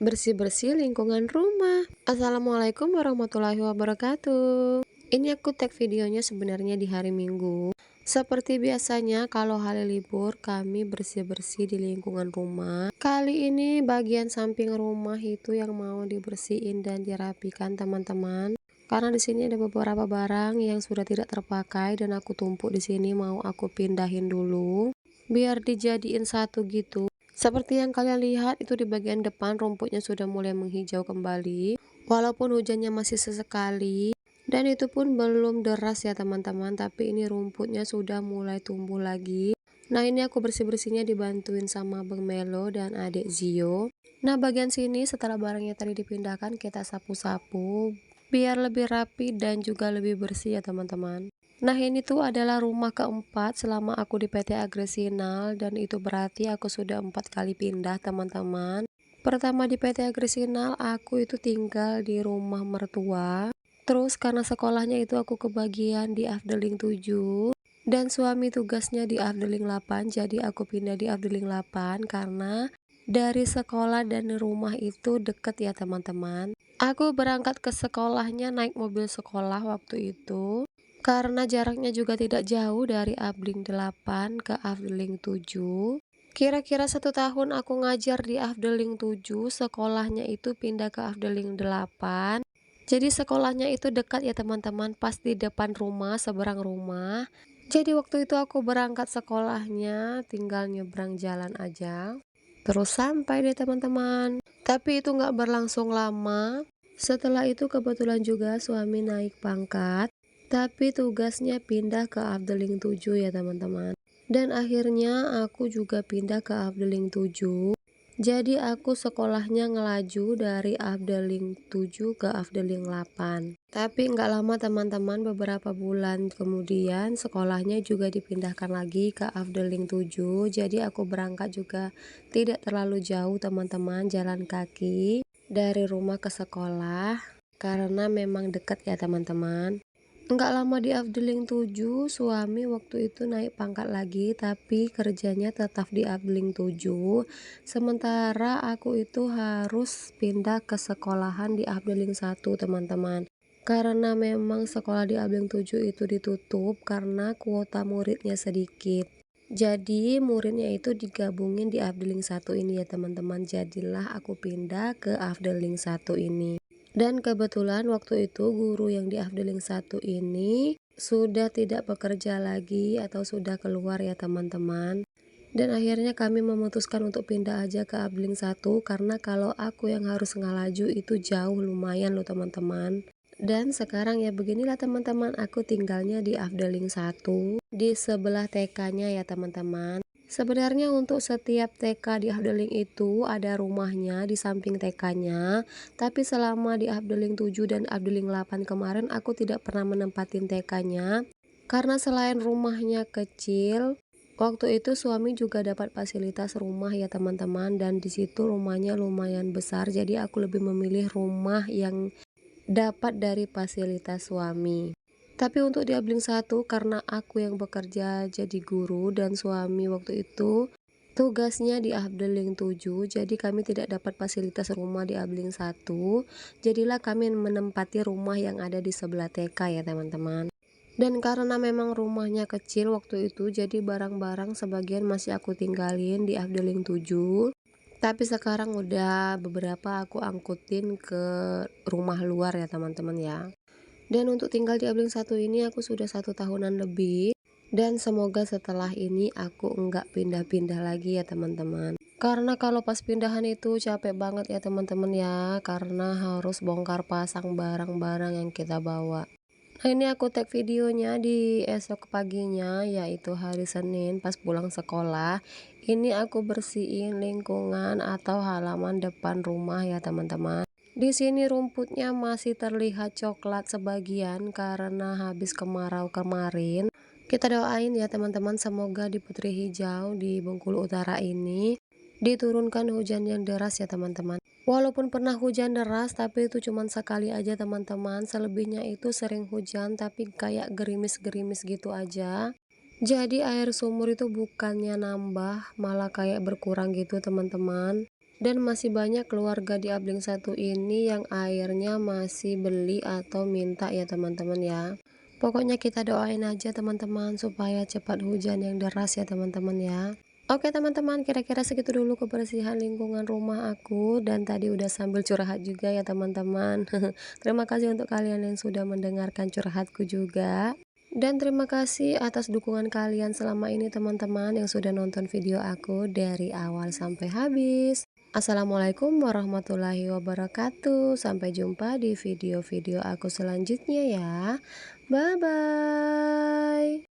bersih-bersih lingkungan rumah. Assalamualaikum warahmatullahi wabarakatuh. Ini aku tag videonya sebenarnya di hari Minggu. Seperti biasanya kalau hari libur kami bersih-bersih di lingkungan rumah. Kali ini bagian samping rumah itu yang mau dibersihin dan dirapikan teman-teman. Karena di sini ada beberapa barang yang sudah tidak terpakai dan aku tumpuk di sini mau aku pindahin dulu biar dijadiin satu gitu. Seperti yang kalian lihat itu di bagian depan rumputnya sudah mulai menghijau kembali. Walaupun hujannya masih sesekali dan itu pun belum deras ya teman-teman, tapi ini rumputnya sudah mulai tumbuh lagi. Nah, ini aku bersih-bersihnya dibantuin sama Bang Melo dan adik Zio. Nah, bagian sini setelah barangnya tadi dipindahkan kita sapu-sapu biar lebih rapi dan juga lebih bersih ya teman-teman. Nah, ini tuh adalah rumah keempat selama aku di PT Agresinal dan itu berarti aku sudah 4 kali pindah teman-teman. Pertama di PT Agresinal aku itu tinggal di rumah mertua. Terus karena sekolahnya itu aku kebagian di Afdeling 7 dan suami tugasnya di Afdeling 8, jadi aku pindah di Afdeling 8 karena dari sekolah dan rumah itu deket ya teman-teman. Aku berangkat ke sekolahnya naik mobil sekolah waktu itu. Karena jaraknya juga tidak jauh dari Afdeling 8 ke Afdeling 7. Kira-kira 1 tahun aku ngajar di Afdeling 7, sekolahnya itu pindah ke Afdeling 8. Jadi sekolahnya itu dekat ya teman-teman, pas di depan rumah, seberang rumah. Jadi waktu itu aku berangkat sekolahnya, tinggal nyebrang jalan aja. Terus sampai deh teman-teman. Tapi itu nggak berlangsung lama. Setelah itu kebetulan juga suami naik pangkat. Tapi tugasnya pindah ke Afdeling 7 ya teman-teman. Dan akhirnya aku juga pindah ke Afdeling 7. Jadi aku sekolahnya ngelaju dari Afdeling 7 ke Afdeling 8. Tapi nggak lama teman-teman, beberapa bulan kemudian sekolahnya juga dipindahkan lagi ke Afdeling 7. Jadi aku berangkat juga tidak terlalu jauh teman-teman, jalan kaki dari rumah ke sekolah. Karena memang dekat ya teman-teman. Enggak lama di Afdeling 7, suami waktu itu naik pangkat lagi, tapi kerjanya tetap di Afdeling 7. Sementara aku itu harus pindah ke sekolahan di Afdeling 1, teman-teman. Karena memang sekolah di Afdeling 7 itu ditutup karena kuota muridnya sedikit. Jadi muridnya itu digabungin di Afdeling 1 ini ya teman-teman. Jadilah aku pindah ke Afdeling 1 ini. Dan kebetulan waktu itu guru yang di Afdeling 1 ini sudah tidak bekerja lagi atau sudah keluar ya teman-teman. Dan akhirnya kami memutuskan untuk pindah aja ke Afdeling 1 karena kalau aku yang harus ngalaju itu jauh lumayan loh teman-teman. Dan sekarang ya beginilah teman-teman, aku tinggalnya di Afdeling 1 di sebelah TK-nya ya teman-teman. Sebenarnya untuk setiap TK di Afdeling itu ada rumahnya di samping TK-nya, tapi selama di Afdeling 7 dan Afdeling 8 kemarin aku tidak pernah menempatin TK-nya karena selain rumahnya kecil, waktu itu suami juga dapat fasilitas rumah ya teman-teman, dan di situ rumahnya lumayan besar, jadi aku lebih memilih rumah yang dapat dari fasilitas suami. Tapi untuk di Afdeling 1 karena aku yang bekerja jadi guru dan suami waktu itu tugasnya di Afdeling 7, jadi kami tidak dapat fasilitas rumah di Afdeling 1. Jadilah kami menempati rumah yang ada di sebelah TK ya teman-teman. Dan karena memang rumahnya kecil waktu itu, jadi barang-barang sebagian masih aku tinggalin di Afdeling 7. Tapi sekarang udah beberapa aku angkutin ke rumah luar ya teman-teman ya. Dan untuk tinggal di Afdeling 1 ini aku sudah 1 tahunan lebih. Dan semoga setelah ini aku enggak pindah-pindah lagi ya teman-teman. Karena kalau pas pindahan itu capek banget ya teman-teman ya. Karena harus bongkar pasang barang-barang yang kita bawa. Nah, ini aku tag videonya di esok paginya, yaitu hari Senin pas pulang sekolah. Ini aku bersihin lingkungan atau halaman depan rumah ya teman-teman. Di sini rumputnya masih terlihat coklat sebagian karena habis kemarau kemarin. Kita doain ya teman-teman, semoga di Putri Hijau di Bengkulu Utara ini diturunkan hujan yang deras ya teman-teman. Walaupun pernah hujan deras, tapi itu cuma sekali aja teman-teman. Selebihnya itu sering hujan tapi kayak gerimis-gerimis gitu aja. Jadi air sumur itu bukannya nambah, malah kayak berkurang gitu teman-teman. Dan masih banyak keluarga di Abling satu ini yang airnya masih beli atau minta ya teman-teman ya. Pokoknya kita doain aja teman-teman supaya cepat hujan yang deras ya teman-teman ya. Oke teman-teman, kira-kira segitu dulu kebersihan lingkungan rumah aku, dan tadi udah sambil curhat juga ya teman-teman. Terima kasih untuk kalian yang sudah mendengarkan curhatku juga. Dan terima kasih atas dukungan kalian selama ini teman-teman yang sudah nonton video aku dari awal sampai habis. Assalamualaikum warahmatullahi wabarakatuh. Sampai jumpa di video-video aku selanjutnya ya. Bye bye.